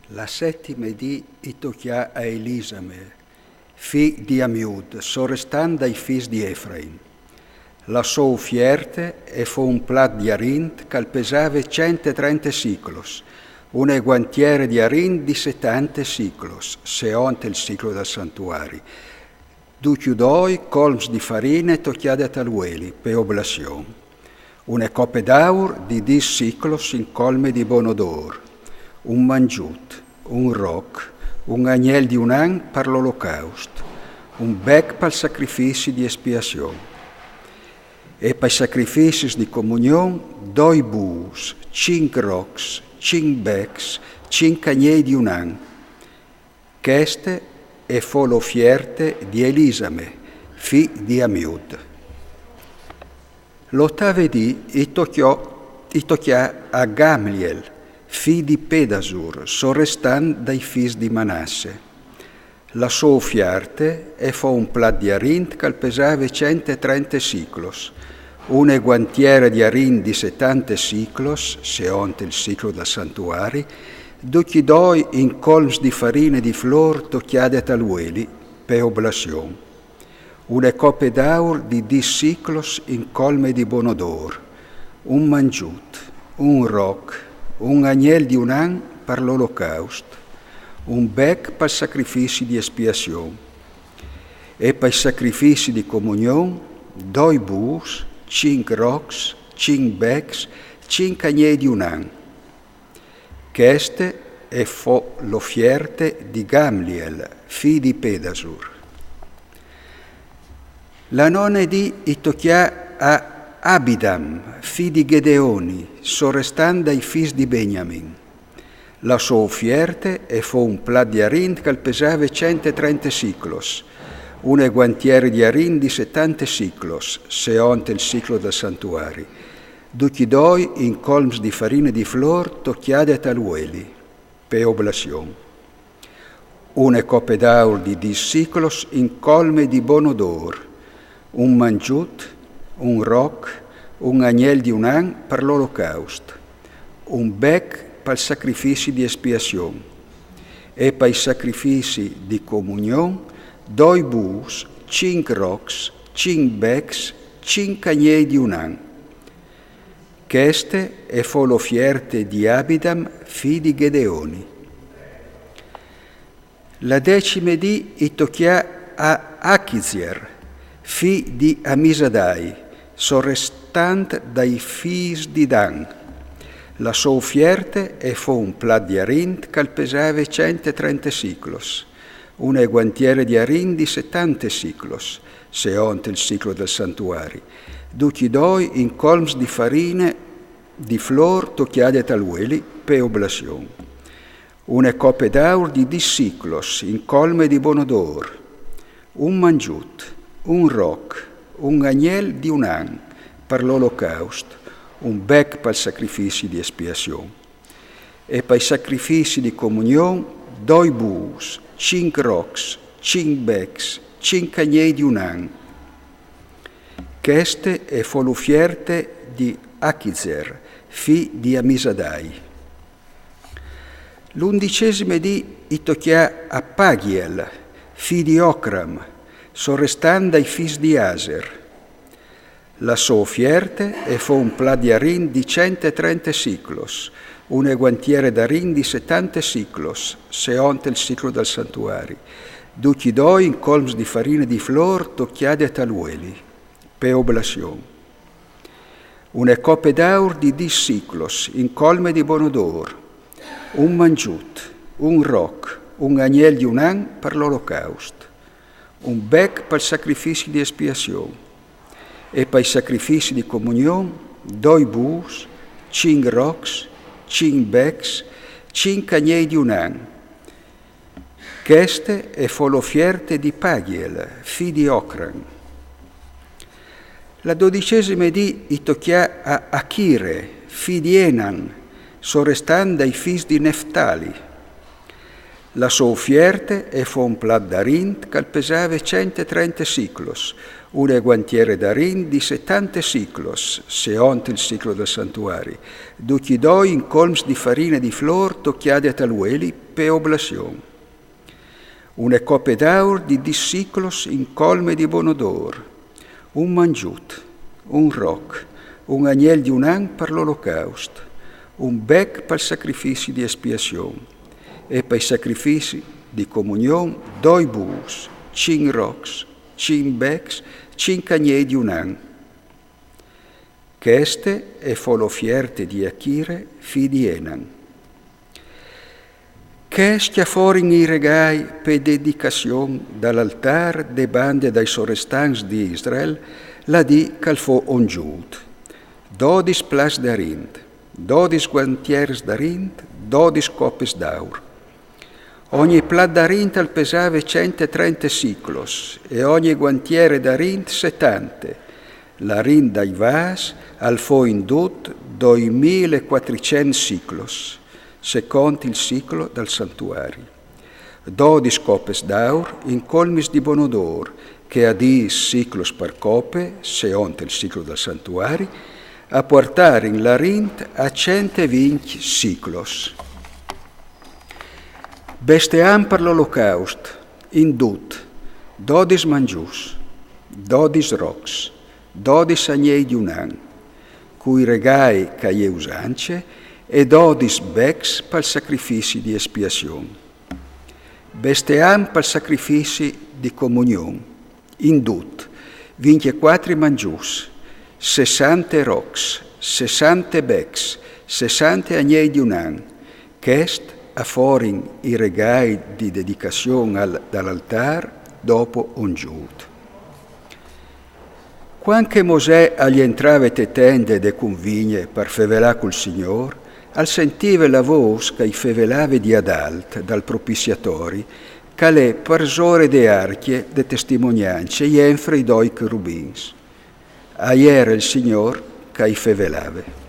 La settima di Itochia a Elisame, fi di Amiud, sorrestan dai fis di Efraim. La sua fierte e fu un plat di arint che pesava 130 siclos, una guantiere di arint di 70 siclos, seonte il ciclo del santuari. Du chiudoi colms di farine tocchiate a talueli, per oblazione. Una coppe d'aur di 10 siclos in colme di bonodor. Un mangiut, un roc, un agnel di un an per l'olocausto, un bec per sacrifici di espiazione. E per sacrifici di comunione, 2 bus, 5 rocs, 5 becs, 5 agnei di un an. Queste è fu l'offierte di Elisame, fi di Amiud. L'ottave di Itochia a Gamliel, fi di Pedasur, sorrestan dai fis di Manasse. La sua fiarte e fu un plat di arint che pesava 130 siclos, una guantiera di arint di 70 siclos, seonte il ciclo del santuari, duchi doi in colms di farine di flor tocchiate a talueli, per oblazione. Una coppe d'aur di 10 siclos in colme di bonodor, un mangiut, un roc, un agnel di un an per l'olocausto, un bec per sacrifici di espiazione e per sacrifici di comunione 2 bus, 5 rocs, 5 becs, 5 agnei di un an. Queste è fu l'offierte di Gamliel, fi di Pedasur. La nona di Itochia a Abidam, fi di Gedeoni, sorrestan dai fis di Benjamin. La sua offierte e fu un plat di arint che pesava 130 siclos, una guantiere di arint di 70 siclos, seonte il ciclo del santuari, duchi doi in colms di farine di flor tocchiate a talueli, per oblazione. Una coppe d'aur di 10 siclos in colme di bonodor, un mangiut, un roc, un agnel di un an per l'olocausto, un bec per sacrifici di espiazione e per i sacrifici di comunione 2 bus, 5 rocs, 5 becs, 5 agnei di un an. Queste è fu l'offierte di Abidam, fi di Gedeoni. La decima di Itochia a Achizier, fi di Amisadai, sorrestant dai fis di Dan. La sua offierte e fu un plat di arint che pesava 130 siclos, una guantiere di arint di 70 siclos, seonte il ciclo del santuari, duchi doi in colms di farine di flor tocchiate a talueli, per oblazione. Una coppe d'aur di 10 siclos in colme di bonodor, un mangiut, un roc, un agnel di un an per l'olocausto, un bec per sacrifici di espiazione e per i sacrifici di comunione 2 bus, 5 rocs, 5 becs, 5 agnei di un an. Queste è fu l'offierte di Achizer, fi di Amisadai. L'11ª di Itochia a Pagiel, fi di Ocram, sorrestan dai fis di Aser. La sua offierte e fu un plat di arin di 130 siclos, una guantiere d'arin di 70 siclos, seonte il ciclo del santuari, duchi doi in colms di farine di flor tocchiate a talueli, per oblazione. Una coppe d'aur di 10 siclos in colme di bonodor, un mangiut, un roc, un agnel di un an per l'olocausto, un bec per sacrifici di espiazione e per i sacrifici di comunione 2 bus, 5 rocs, 5 becs, 5 agnei di un an. Queste è fu l'offierte di Pagiel, fi di Ocran. La 12ª di Itochia a Achire, fi di Enan, sorrestan dai fis di Neftali. La sua offierte e fu un plat d'arint che pesava 130 siclos, una guantiere d'arint di 70 siclos, secondo il ciclo del santuario, duci doi in colms di farina di flor tocchiate a talueli per oblazione. Una coppe d'aur di 10 siclos in colme di bonodor, un mangiut, un roc, un agnello di un an per l'olocausto, un bec per il sacrificio di espiazione e per i sacrifici di comunione 2 bus, 5 rocs, 5 becs, 5 agnelli di un an. Queste è fu l'offierte di Achire, fi di Enan. Che stia fuori i regai per dedicazione dall'altar de bande dai sorestans di Israel, la di cal fu ongiut. 12 plas d'arint, 12 guantieres d'arint, 12 coppes d'aur. Ogni plat d'arint al pesava 130 siclos e ogni guantiere d'arint 70. L'arint dai vas al fu indut 2400 siclos, secondo il ciclo del santuario. 12 coppes d'aur in colmis di bonodor, che a 10 siclos per coppe, secondo il ciclo del santuario, a portare in l'arint a 120 siclos. Besteam per l'olocausto, indut, 12 mangius, 12 rocs, 12 agnelli di un an, cui regai caie usance e 12 becs per sacrifici di espiazione. Besteam per sacrifici di comunione, indut, 24 mangius, 60 rocs, 60 becs, 60 agnelli di un an, chest a fuori i regai di dedicazione dall'altar dopo ongiut. Quando Mosè agli entrava te tende de convigne per fevelà col Signor, al sentive la voce che i fevelave di adalt dal propiziatori, che le parsore de archie de testimonianze e enfre i 2 cherubins. Aiera il Signor che i fevelave.